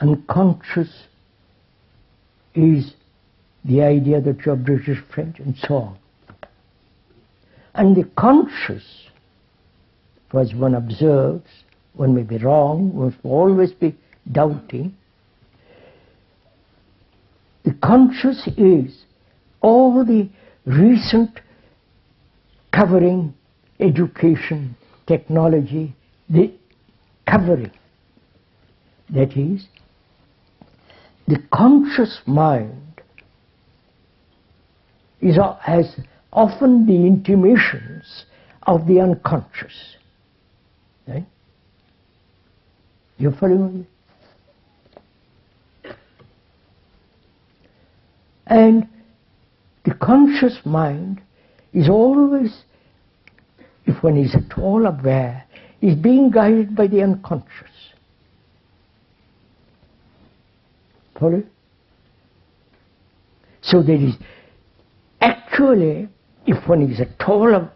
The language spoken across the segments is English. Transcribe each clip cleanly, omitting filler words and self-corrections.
unconscious is the idea that you're British, French, and so on. And the conscious, as one observes, one may be wrong, one must always be doubting. The conscious is all the recent covering, education, technology, the covering. That is, the conscious mind has often the intimations of the unconscious. Right? You following me? And the conscious mind is always, if one is at all aware, is being guided by the unconscious. Follow? So there is actually, if one is at all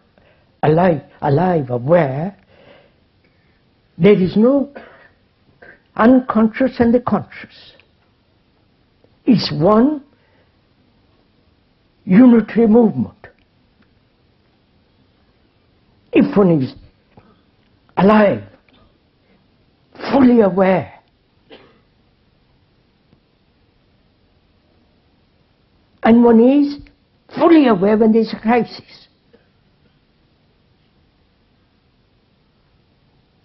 alive, aware, there is no unconscious and the conscious. It's one unitary movement. If one is alive, fully aware, and one is fully aware when there is a crisis.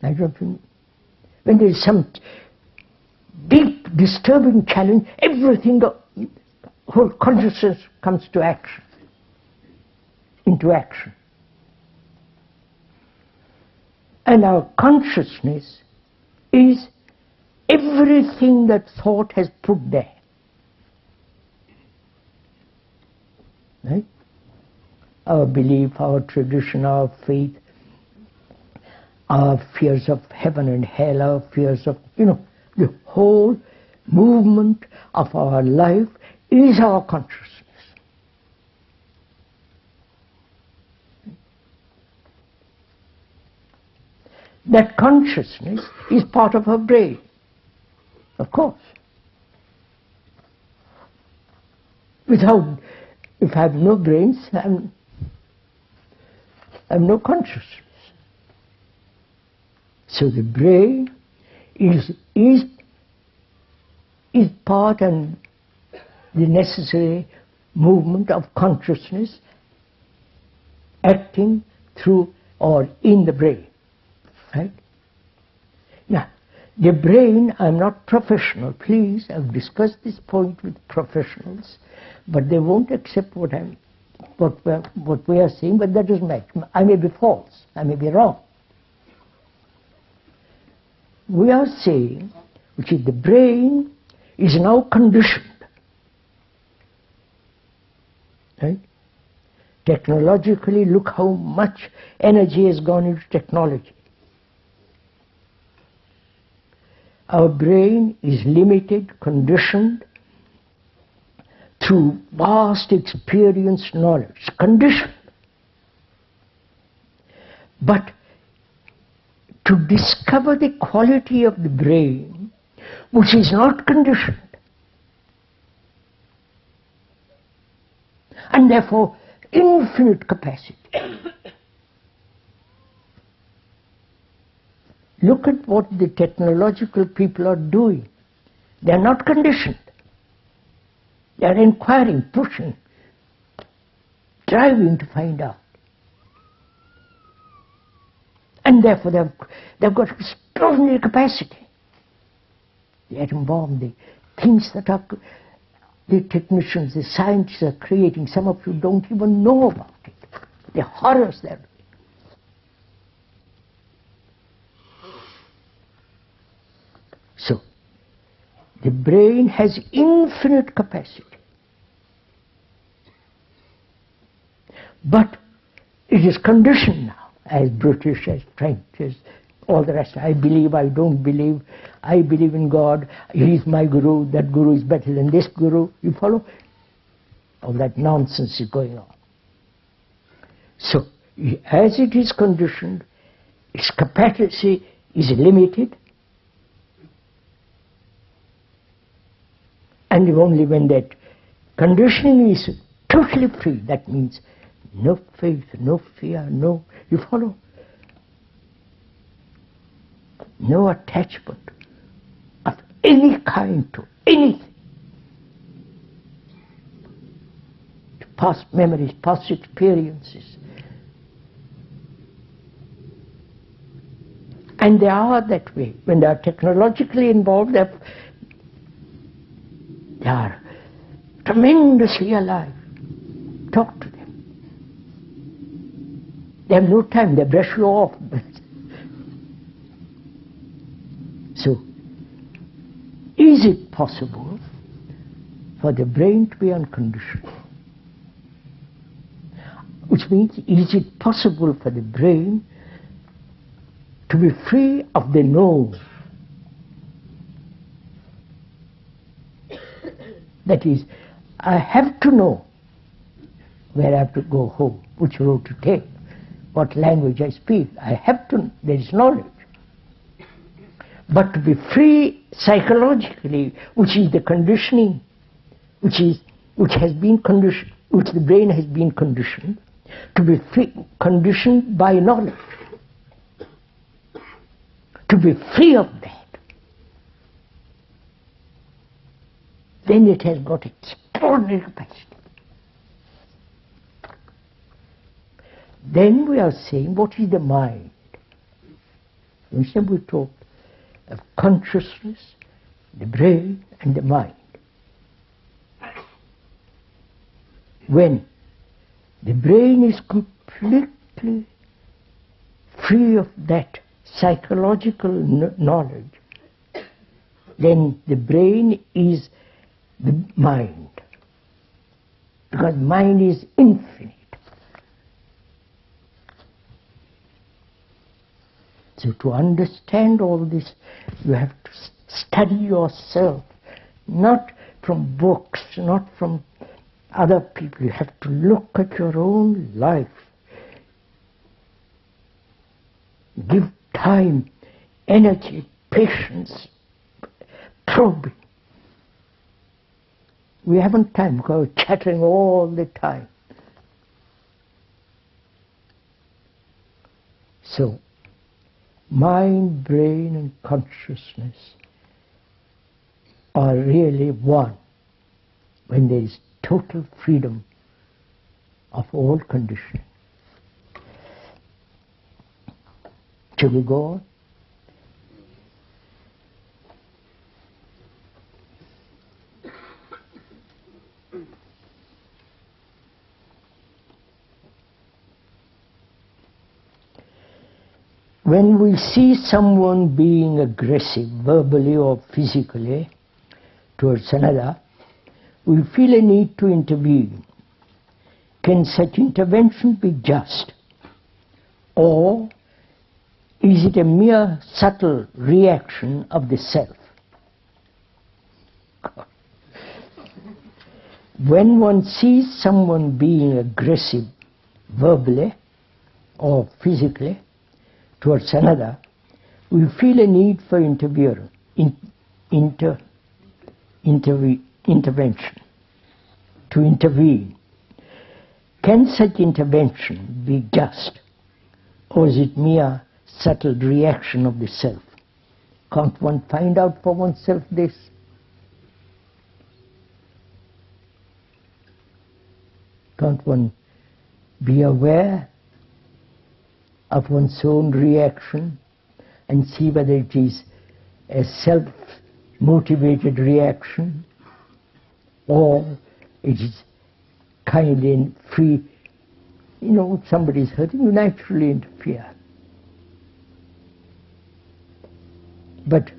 I don't know. When there is some deep, disturbing challenge, everything, the whole consciousness comes to action, into action. And our consciousness is everything that thought has put there. Right? Our belief, our tradition, our faith, our fears of heaven and hell, our fears of, the whole movement of our life is our consciousness. That consciousness is part of our brain, of course. If I have no brains, I have no consciousness. So the brain is part and the necessary movement of consciousness acting through or in the brain. Right? Now, the brain, I'm not professional, please, I've discussed this point with professionals, but they won't accept what we are saying, but that doesn't matter. I may be false, I may be wrong. We are saying, which is the brain is now conditioned. Right? Technologically, look how much energy has gone into technology. Our brain is limited, conditioned through vast experience, knowledge, conditioned. But to discover the quality of the brain, which is not conditioned, and therefore infinite capacity. Look at what the technological people are doing. They are not conditioned. They are inquiring, pushing, striving to find out. And therefore they've got extraordinary capacity. The atom bomb, the things that are, the technicians, the scientists are creating, some of you don't even know about it. The horrors there. So, the brain has infinite capacity. But it is conditioned now, as British, as French, as all the rest. I believe, I don't believe, I believe in God, he is my guru, that guru is better than this guru. You follow? All that nonsense is going on. So, as it is conditioned, its capacity is limited. And only when that conditioning is totally free, that means no faith, no fear, no, you follow? No attachment of any kind to anything. To past memories, past experiences. And they are that way. When they are technologically involved, they are tremendously alive. Talk to them. They have no time, they brush you off. So, is it possible for the brain to be unconditioned? Which means, is it possible for the brain to be free of the known? That is, I have to know where I have to go home, which road to take, what language I speak. I have to, there is knowledge. But to be free psychologically, which is the conditioning, which has been conditioned, which the brain has been conditioned, to be free, conditioned by knowledge. To be free of that, then it has got extraordinary capacity. Then we are saying, what is the mind? Instead we talk of consciousness, the brain and the mind. When the brain is completely free of that psychological knowledge, then the brain is the mind. Because mind is infinite. So to understand all this, you have to study yourself, not from books, not from other people. You have to look at your own life. Give time, energy, patience, probing. We haven't time because we're chattering all the time. So, mind, brain and consciousness are really one when there is total freedom of all conditioning. Shall we go on? When we see someone being aggressive, verbally or physically, towards another, we feel a need to intervene. Can such intervention be just? Or is it a mere subtle reaction of the self? When one sees someone being aggressive, verbally or physically, towards another, we feel a need for intervention. To intervene. Can such intervention be just, or is it mere subtle reaction of the self? Can't one find out for oneself this? Can't one be aware of one's own reaction and see whether it is a self-motivated reaction or it is kindly and free? You know, if somebody is hurting, you naturally interfere. But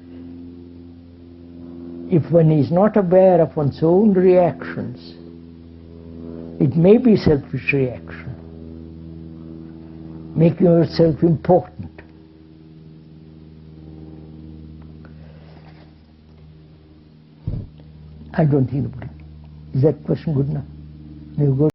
if one is not aware of one's own reactions, it may be selfish reaction, making yourself important. I don't think about it. Is that question good enough? You go